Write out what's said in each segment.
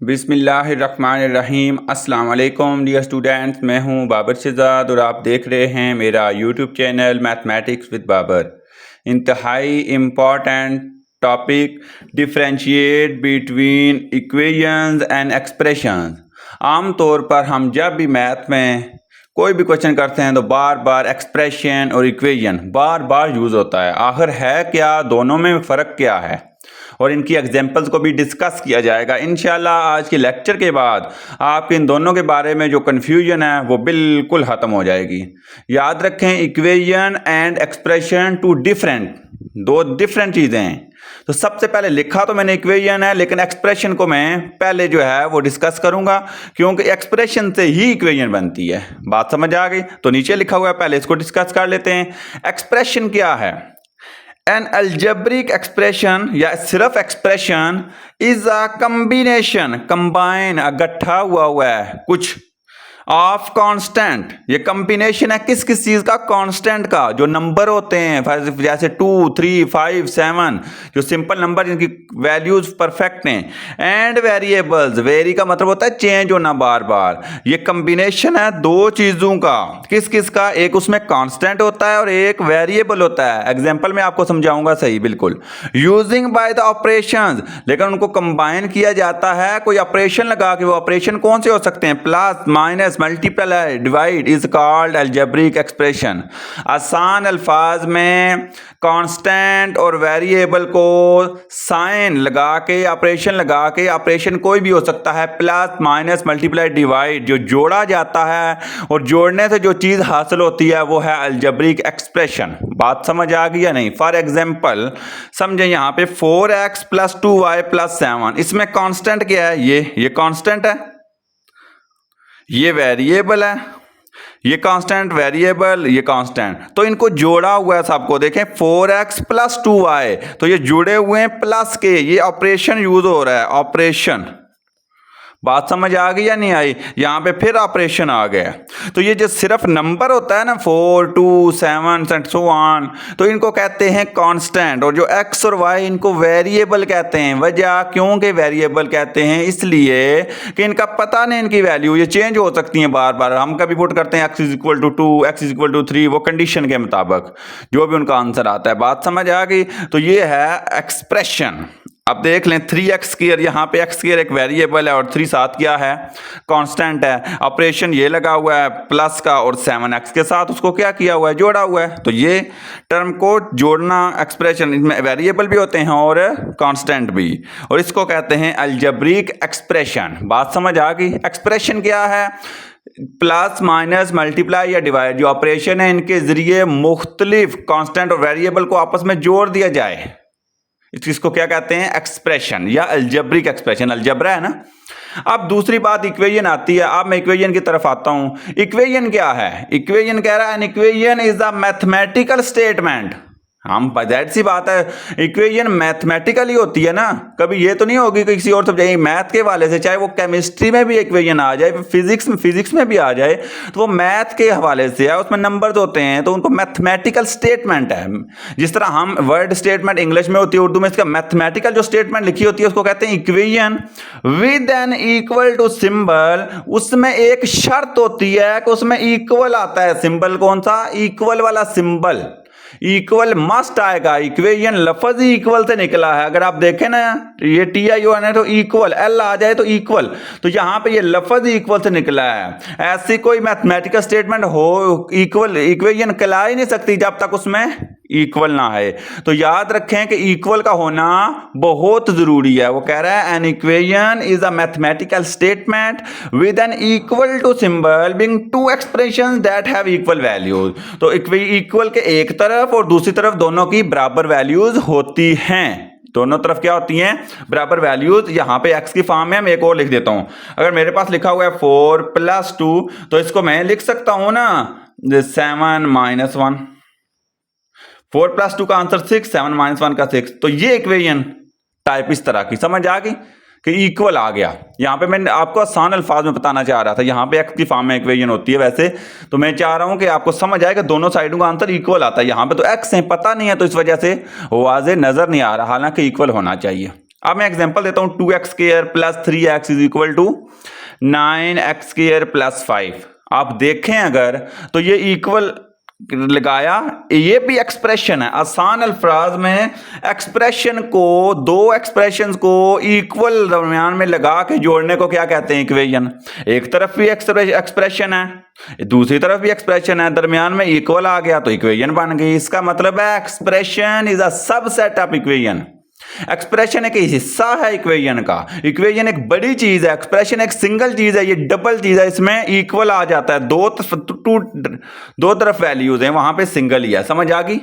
बिस्मिल्लाहिर्रहमानिर्रहीम। अस्सलाम वालेकुम डियर स्टूडेंट्स, मैं हूं बाबर शहजाद और आप देख रहे हैं मेरा YouTube channel mathematics with Babar. इंतहाई important topic, differentiate between equations and expressions. आम तौर पर हम जब भी मैथ में कोई भी क्वेश्चन करते हैं तो बार बार एक्सप्रेशन और इक्वेशन बार बार यूज़ होता है। आखिर है क्या, दोनों में फ़र्क क्या है, और इनकी एग्जांपल्स को भी डिस्कस किया जाएगा इंशाल्लाह। आज के लेक्चर के बाद आपके इन दोनों के बारे में जो कन्फ्यूजन है वो बिल्कुल ख़त्म हो जाएगी। याद रखें, इक्वेशन एंड एक्सप्रेशन दो डिफरेंट चीज़ें हैं। तो सबसे पहले लिखा तो मैंने इक्वेशन है, लेकिन एक्सप्रेशन को मैं पहले जो है वो डिस्कस करूंगा, क्योंकि एक्सप्रेशन से ही इक्वेशन बनती है। बात समझ आ गई? तो नीचे लिखा हुआ है, पहले इसको डिस्कस कर लेते हैं। एक्सप्रेशन क्या है? एन अलजेब्रिक एक्सप्रेशन या सिर्फ expression is a combination, combine, गट्ठा हुआ है कुछ ऑफ कांस्टेंट। ये कॉम्बिनेशन है किस किस चीज का? कांस्टेंट का। जो नंबर होते हैं जैसे 2, 3, 5, 7, जो सिंपल नंबर जिनकी वैल्यूज परफेक्ट हैं। एंड वेरिएबल्स, वेरी का मतलब होता है चेंज होना बार बार। ये कॉम्बिनेशन है दो चीजों का। किस किस का? एक उसमें कांस्टेंट होता है और एक वेरिएबल होता है। एग्जाम्पल में आपको समझाऊंगा सही बिल्कुल। यूजिंग बाय द ऑपरेशंस, लेकिन उनको कंबाइन किया जाता है कोई ऑपरेशन लगा के। वो ऑपरेशन कौन से हो सकते हैं? Plus, minus, multiply, divide is called algebraic expression. आसान अल्फाज में कांस्टेंट और वेरिएबल को साइन लगा के ऑपरेशन कोई भी हो सकता है, प्लस, माइनस, मल्टीप्लाई, डिवाइड, जो जोड़ा जाता है और जोड़ने से जो चीज हासिल होती है वो है अलजेब्रिक एक्सप्रेशन। बात समझ आ गई या नहीं? फॉर एग्जाम्पल समझे, यहां पे 4x + 2y + 7, इसमें कांस्टेंट क्या है? ये कांस्टेंट है, ये वेरिएबल है, ये कांस्टेंट, वेरिएबल, ये कांस्टेंट। तो इनको जोड़ा हुआ है सबको। देखें 4x + 2y, तो ये जुड़े हुए हैं प्लस के। ये ऑपरेशन यूज हो रहा है, ऑपरेशन। बात समझ आ गई या नहीं आई? यहां पे फिर ऑपरेशन आ गया। तो ये जो सिर्फ नंबर होता है ना, 4, 2, 7 एंड सो ऑन, तो इनको कहते हैं कांस्टेंट। और जो x और y, इनको वेरिएबल कहते हैं। वजह क्यों के वेरिएबल कहते हैं? इसलिए कि इनका पता नहीं, इनकी वैल्यू ये चेंज हो सकती है बार बार। हम कभी पुट करते हैं x = 2, x = 3, वो कंडीशन के मुताबिक जो भी उनका आंसर आता है। बात समझ आ गई? तो ये है एक्सप्रेशन। अब देख लें 3x², यहाँ पे x² एक वेरिएबल है और 3 साथ क्या है? कांस्टेंट है। ऑपरेशन ये लगा हुआ है प्लस का, और 7x के साथ उसको क्या किया हुआ है? जोड़ा हुआ है। तो ये टर्म को जोड़ना एक्सप्रेशन, इसमें वेरिएबल भी होते हैं और कांस्टेंट भी, और इसको कहते हैं अलजेब्रिक एक्सप्रेशन। बात समझ आ गई? एक्सप्रेशन क्या है? प्लस, माइनस, मल्टीप्लाई या डिवाइड, जो ऑपरेशन है इनके जरिए मुख्तलिफ कांस्टेंट और वेरिएबल को आपस में जोड़ दिया जाए, इसको क्या कहते हैं? एक्सप्रेशन या अलजेब्रिक एक्सप्रेशन। अलजेब्रा है ना। अब दूसरी बात इक्वेशन आती है। अब मैं इक्वेशन की तरफ आता हूं। इक्वेशन क्या है? इक्वेशन कह रहा है, an equation is a mathematical statement. हम जाहिर सी बात है, इक्वेशन मैथमेटिकली होती है ना। कभी ये तो नहीं होगी कि किसी और सब्जेक्ट, मैथ के हवाले से, चाहे वो केमिस्ट्री में भी इक्वेशन आ जाए, फिजिक्स में भी आ जाए, तो वो मैथ के हवाले से है, उसमें नंबर्स होते हैं, तो उनको मैथमेटिकल स्टेटमेंट है। जिस तरह हम वर्ड स्टेटमेंट इंग्लिश में होती है, उर्दू में इसका मैथमेटिकल जो स्टेटमेंट लिखी होती है उसको कहते हैं equation with an equal to symbol. उसमें एक शर्त होती है कि उसमें इक्वल आता है सिंबल। कौन सा? इक्वल वाला सिंबल। इक्वल मस्ट आएगा। इक्वेशन लफ्ज ही इक्वल से निकला है। अगर आप देखें ना, ये TION है तो इक्वल, L आ जाए तो इक्वल, तो यहां पे ये लफ्ज ही इक्वल से निकला है। ऐसी कोई मैथमेटिकल स्टेटमेंट हो इक्वल, इक्वेशन कहला ही नहीं सकती जब तक उसमें इक्वल ना है। तो याद रखें कि इक्वल का होना बहुत जरूरी है। वो कह रहा है an equation is a mathematical statement with an equal to symbol being two expressions that have equal values. तो इक्वल के एक तरफ और दूसरी तरफ दोनों की बराबर वैल्यूज होती हैं। दोनों तरफ क्या होती हैं? बराबर वैल्यूज। यहां पे x की फॉर्म में मैं एक और लिख देता हूं। अगर मेरे पास लिखा हुआ है 4 + 2, तो इसको मैं लिख सकता हूं ना 7 - 1। 4 + 2 का आंसर 6, 7 - 1 का 6। तो ये इक्वेशन टाइप इस तरह की समझ आ गई कि इक्वल आ गया। यहां पे मैं आपको आसान अल्फाज में बताना चाह रहा था। यहां पे x की फॉर्म में इक्वेशन होती है वैसे, तो मैं चाह रहा हूं कि आपको समझ आए कि दोनों साइडों का आंसर इक्वल आता है। यहां पे तो x है, पता नहीं है, तो इस वजह से वाज़े नजर नहीं आ रहा, हालांकि इक्वल होना चाहिए। अब मैं एग्जांपल देता हूं 2x square plus 3x is equal to 9x square plus 5। आप देखें अगर तो ये इक्वल लगाया, ये भी एक्सप्रेशन है। आसान अल्फाज में एक्सप्रेशन को, दो एक्सप्रेशंस को इक्वल दरमियान में लगा के जोड़ने को क्या कहते हैं? इक्वेशन। एक तरफ भी एक्सप्रेशन है, दूसरी तरफ भी एक्सप्रेशन है, दरमियान में इक्वल आ गया तो इक्वेशन बन गई। इसका मतलब है expression is a subset of equation. Expression एक हिस्सा है इक्वेशन का। इक्वेशन एक बड़ी चीज है, एक्सप्रेशन एक सिंगल चीज है, ये डबल चीज है। इसमें इक्वल आ जाता है, दो तरफ वैल्यूज हैं, वहां पे सिंगल ही है। समझ आ गई?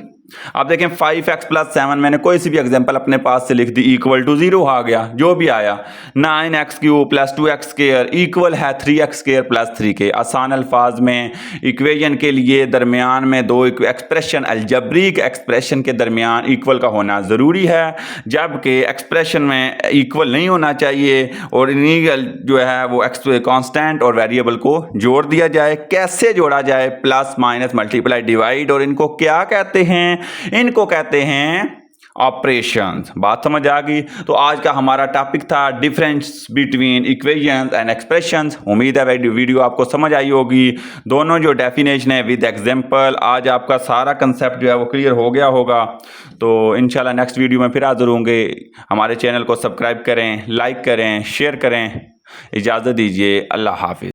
आप देखें 5x प्लस 7, मैंने कोई सी भी एग्जांपल अपने पास से लिख दी, इक्वल टू 0 आ गया, जो भी आया। 9x cube plus 2x square equal है 3x स्क्वायर प्लस 3 के। आसान अल्फाज में इक्वेशन के लिए दरमियान में दो एक्सप्रेशन, अलजब्रिक एक्सप्रेशन के दरमियान इक्वल का होना ज़रूरी है, जबकि एक्सप्रेशन में इक्वल नहीं होना चाहिए। और इन्हीं जो है वो कांस्टेंट और वेरिएबल को जोड़ दिया जाए। कैसे जोड़ा जाए? Plus minus multiply divide. और इनको क्या कहते हैं? इनको कहते हैं ऑपरेशंस। बात समझ आ गई? तो आज का हमारा टॉपिक था difference between equations and expressions. उम्मीद है वीडियो आपको समझ आई होगी। दोनों जो डेफिनेशन है विद एग्जांपल, आज आपका सारा कंसेप्ट जो है वो क्लियर हो गया होगा। तो इंशाल्लाह नेक्स्ट वीडियो में फिर हाजिर होंगे। हमारे चैनल को सब्सक्राइब करें, लाइक करें, शेयर करें। इजाज़त दीजिए। अल्लाह हाफिज़।